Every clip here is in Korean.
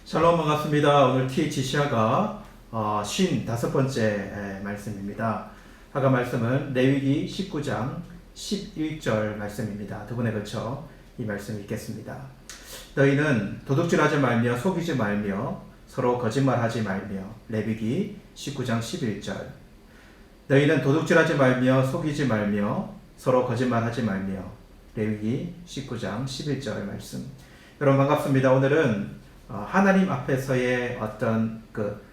샬롬 반갑습니다. 오늘 TH 시아가 55번째 말씀입니다. 아까 말씀은 레위기 19장 11절 말씀입니다. 두 번에 걸쳐 이 말씀 읽겠습니다. 너희는 도둑질하지 말며 속이지 말며 서로 거짓말하지 말며. 레위기 19장 11절. 너희는 도둑질하지 말며 속이지 말며 서로 거짓말하지 말며. 레위기 19장 11절 말씀. 여러분 반갑습니다. 오늘은 하나님 앞에서의 어떤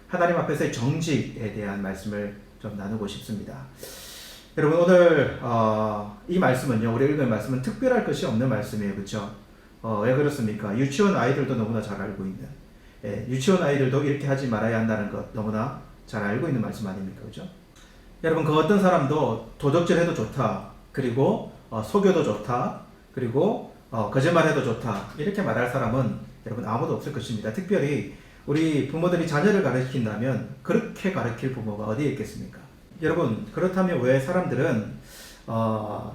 하나님 앞에서의 정직에 대한 말씀을 좀 나누고 싶습니다. 여러분 오늘 이 말씀은요, 우리 읽은 말씀은 특별할 것이 없는 말씀이에요, 그렇죠? 왜 그렇습니까? 유치원 아이들도 너무나 잘 알고 있는, 유치원 아이들도 이렇게 하지 말아야 한다는 것 너무나 잘 알고 있는 말씀 아닙니까, 그렇죠? 여러분 그 어떤 사람도 도둑질해도 좋다, 그리고 속여도 좋다, 그리고 거짓말해도 좋다 이렇게 말할 사람은 여러분 아무도 없을 것입니다. 특별히 우리 부모들이 자녀를 가르친다면 그렇게 가르칠 부모가 어디에 있겠습니까? 여러분 그렇다면 왜 사람들은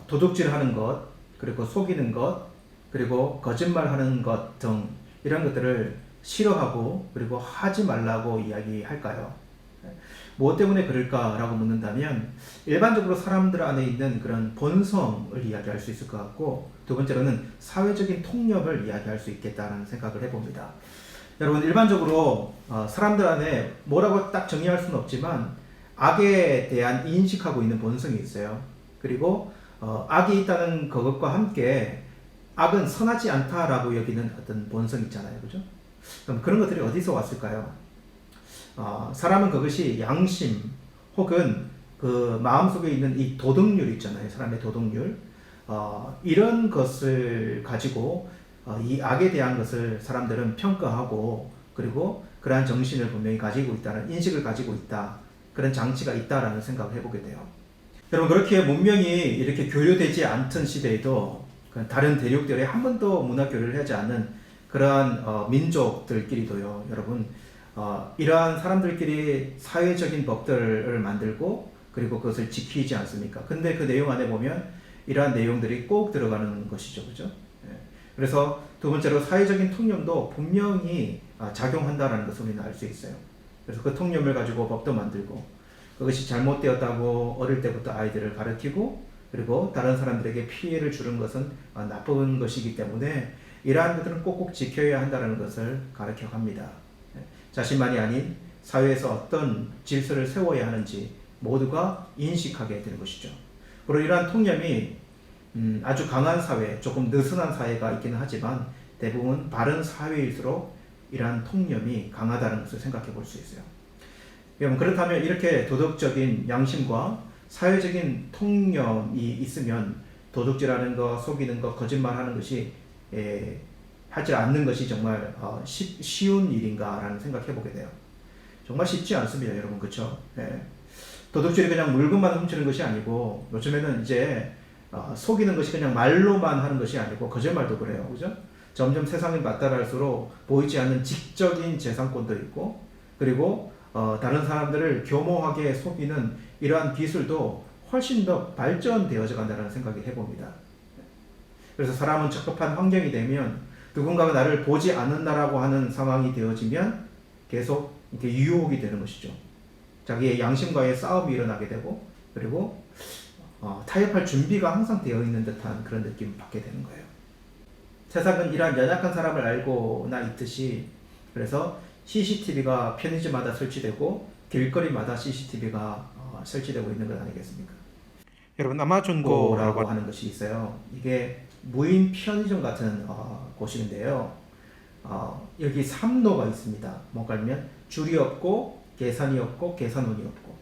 도둑질하는 것, 그리고 속이는 것, 그리고 거짓말하는 것 등 이런 것들을 싫어하고 그리고 하지 말라고 이야기할까요? 무엇 때문에 그럴까라고 묻는다면 일반적으로 사람들 안에 있는 그런 본성을 이야기할 수 있을 것 같고, 두 번째로는 사회적인 통념을 이야기할 수 있겠다는 생각을 해봅니다. 여러분 일반적으로 사람들 안에 뭐라고 딱 정의할 수는 없지만 악에 대한 인식하고 있는 본성이 있어요. 그리고 악이 있다는 그것과 함께 악은 선하지 않다라고 여기는 어떤 본성이 있잖아요, 그죠? 그럼 그런 것들이 어디서 왔을까요? 사람은 그것이 양심 혹은 그 마음속에 있는 이 도덕률 있잖아요. 사람의 도덕률. 이런 것을 가지고 이 악에 대한 것을 사람들은 평가하고, 그리고 그러한 정신을 분명히 가지고 있다는 인식을 가지고 있다. 그런 장치가 있다라는 생각을 해보게 돼요. 여러분 그렇게 문명이 이렇게 교류되지 않던 시대에도 다른 대륙들에 한 번도 문화 교류를 하지 않는 그러한 민족들끼리도요, 여러분 이러한 사람들끼리 사회적인 법들을 만들고 그리고 그것을 지키지 않습니까? 근데 그 내용 안에 보면 이러한 내용들이 꼭 들어가는 것이죠, 그죠? 그래서 두 번째로 사회적인 통념도 분명히 작용한다는 것을 우리는 알 수 있어요. 그래서 그 통념을 가지고 법도 만들고, 그것이 잘못되었다고 어릴 때부터 아이들을 가르치고, 그리고 다른 사람들에게 피해를 주는 것은 나쁜 것이기 때문에 이러한 것들은 꼭꼭 지켜야 한다는 것을 가르쳐 갑니다. 자신만이 아닌 사회에서 어떤 질서를 세워야 하는지 모두가 인식하게 되는 것이죠. 그리고 이러한 통념이 아주 강한 사회, 조금 느슨한 사회가 있기는 하지만 대부분 바른 사회일수록 이러한 통념이 강하다는 것을 생각해 볼 수 있어요. 여러분 그렇다면 이렇게 도덕적인 양심과 사회적인 통념이 있으면 도둑질하는 것, 속이는 것, 거짓말하는 것이 하지 않는 것이 정말 쉬운 일인가라는 생각해 보게 돼요. 정말 쉽지 않습니다, 여러분, 그렇죠? 도둑질이 그냥 물건만 훔치는 것이 아니고, 요즘에는 이제 속이는 것이 그냥 말로만 하는 것이 아니고 거짓말도 그래요, 그죠? 점점 세상이 발달할수록 보이지 않는 직접적인 재산권도 있고, 그리고 다른 사람들을 교모하게 속이는 이러한 기술도 훨씬 더 발전되어져 간다는 생각이 해봅니다. 그래서 사람은 적합한 환경이 되면, 누군가가 나를 보지 않는다라고 하는 상황이 되어지면 계속 이렇게 유혹이 되는 것이죠. 자기의 양심과의 싸움이 일어나게 되고, 그리고 타협할 준비가 항상 되어 있는 듯한 그런 느낌을 받게 되는 거예요. 세상은 이러한 연약한 사람을 알고나 있듯이, 그래서 CCTV가 편의점마다 설치되고 길거리마다 CCTV가 설치되고 있는 것 아니겠습니까? 여러분 아마존고라고 하는 것이 있어요. 이게 무인 편의점 같은 곳인데요. 여기 3로가 있습니다. 뭔가 하면 줄이 없고 계산이 없고 계산원이 없고.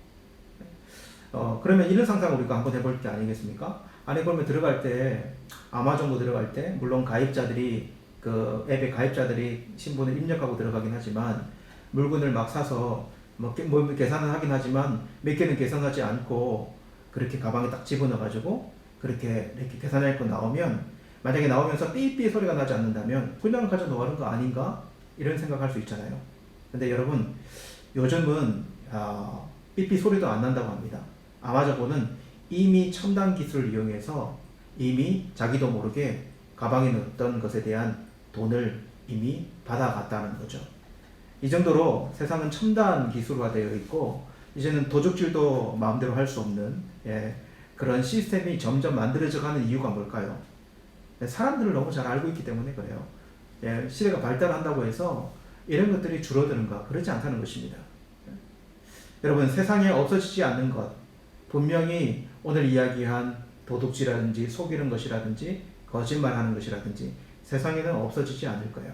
그러면 이런 상상을 우리가 한번 해볼 게 아니겠습니까? 안에 그러면 들어갈 때, 아마존고 들어갈 때 물론 가입자들이, 그 앱의 가입자들이 신분을 입력하고 들어가긴 하지만 물건을 막 사서 뭐 계산은 하긴 하지만 몇 개는 계산하지 않고 그렇게 가방에 딱 집어넣어가지고 그렇게 이렇게 계산할 거 나오면, 만약에 나오면서 삐삐 소리가 나지 않는다면 그냥 가져 놓는 거 아닌가? 이런 생각할 수 있잖아요. 근데 여러분 요즘은 삐삐 소리도 안 난다고 합니다. 아마존고는 이미 첨단 기술을 이용해서 이미 자기도 모르게 가방에 넣었던 것에 대한 돈을 이미 받아갔다는 거죠. 이 정도로 세상은 첨단 기술화되어 있고 이제는 도적질도 마음대로 할 수 없는 그런 시스템이 점점 만들어져 가는 이유가 뭘까요? 사람들을 너무 잘 알고 있기 때문에 그래요. 시대가 발달한다고 해서 이런 것들이 줄어드는가? 그렇지 않다는 것입니다. 여러분, 세상에 없어지지 않는 것, 분명히 오늘 이야기한 도둑질이라든지 속이는 것이라든지 거짓말하는 것이라든지 세상에는 없어지지 않을 거예요.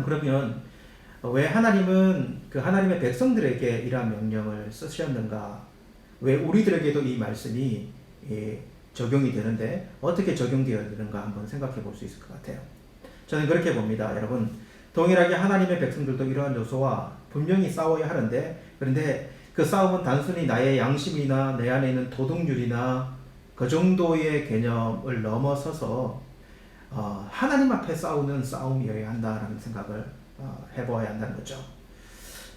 그러면 왜 하나님은 그 하나님의 백성들에게 이러한 명령을 쓰셨는가? 왜 우리들에게도 이 말씀이 적용이 되는데 어떻게 적용되어야 되는가 한번 생각해 볼 수 있을 것 같아요. 저는 그렇게 봅니다. 여러분, 동일하게 하나님의 백성들도 이러한 요소와 분명히 싸워야 하는데, 그런데 그 싸움은 단순히 나의 양심이나 내 안에 있는 도덕률이나 그 정도의 개념을 넘어서서 하나님 앞에 싸우는 싸움이어야 한다는 생각을 해보아야 한다는 거죠.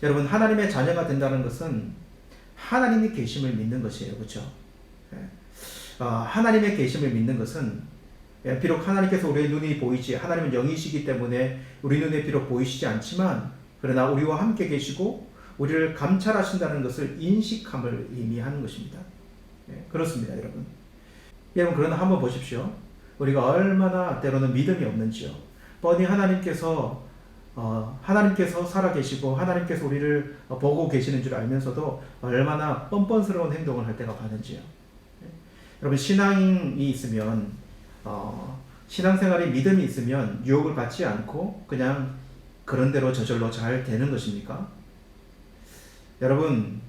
여러분, 하나님의 자녀가 된다는 것은 하나님의 계심을 믿는 것이에요. 그렇죠? 하나님의 계심을 믿는 것은 비록 하나님께서 우리의 눈이 보이지, 하나님은 영이시기 때문에 우리 눈에 비록 보이시지 않지만 그러나 우리와 함께 계시고 우리를 감찰하신다는 것을 인식함을 의미하는 것입니다. 그렇습니다, 여러분. 여러분, 그러나 한번 보십시오. 우리가 얼마나 때로는 믿음이 없는지요. 뻔히 하나님께서 살아계시고 하나님께서 우리를 보고 계시는 줄 알면서도 얼마나 뻔뻔스러운 행동을 할 때가 많은지요. 여러분, 신앙이 있으면 신앙생활에 믿음이 있으면 유혹을 받지 않고 그냥 그런 대로 저절로 잘 되는 것입니까? 여러분,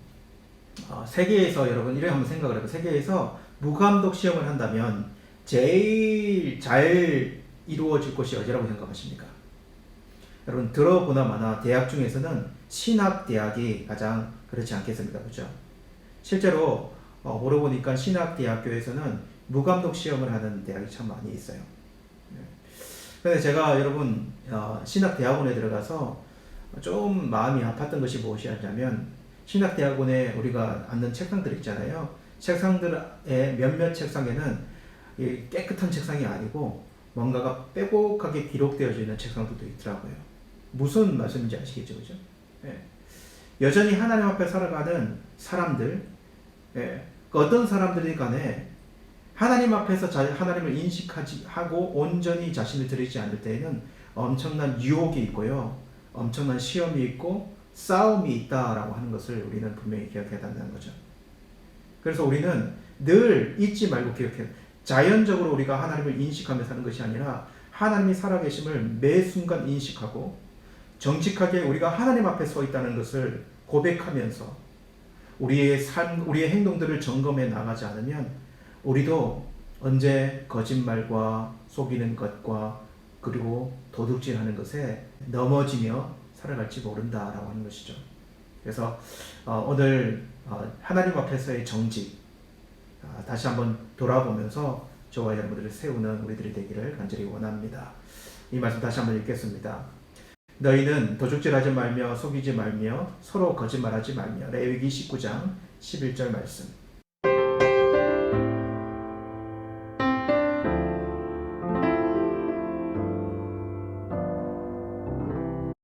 세계에서 여러분 이렇게 한번 생각을 해요. 세계에서 무감독 시험을 한다면 제일 잘 이루어질 곳이 어디라고 생각하십니까? 여러분, 들어보나 마나 대학 중에서는 신학대학이 가장 그렇지 않겠습니까? 그렇죠? 실제로 물어보니까 신학대학교에서는 무감독 시험을 하는 대학이 참 많이 있어요. 그런데 제가 여러분 신학대학원에 들어가서 좀 마음이 아팠던 것이 무엇이었냐면, 신학대학원에 우리가 앉는 책상들 있잖아요. 책상들의 몇몇 책상에는 깨끗한 책상이 아니고 뭔가가 빼곡하게 기록되어져 있는 책상들도 있더라고요. 무슨 말씀인지 아시겠죠? 그죠? 여전히 하나님 앞에 살아가는 사람들, 어떤 사람들이 간에 하나님 앞에서 하나님을 인식하고 온전히 자신을 드리지 않을 때에는 엄청난 유혹이 있고요. 엄청난 시험이 있고 싸움이 있다라고 하는 것을 우리는 분명히 기억해야 한다는 거죠. 그래서 우리는 늘 잊지 말고 기억해야 돼요. 자연적으로 우리가 하나님을 인식하며 사는 것이 아니라 하나님이 살아계심을 매 순간 인식하고 정직하게 우리가 하나님 앞에 서 있다는 것을 고백하면서 우리의 삶, 우리의 행동들을 점검해 나가지 않으면 우리도 언제 거짓말과 속이는 것과 그리고 도둑질하는 것에 넘어지며 살아갈지 모른다라고 하는 것이죠. 그래서 오늘 하나님 앞에서의 정직 다시 한번 돌아보면서 저와 여러분들을 세우는 우리들이 되기를 간절히 원합니다. 이 말씀 다시 한번 읽겠습니다. 너희는 도둑질하지 말며 속이지 말며 서로 거짓말하지 말며. 레위기 19장 11절 말씀.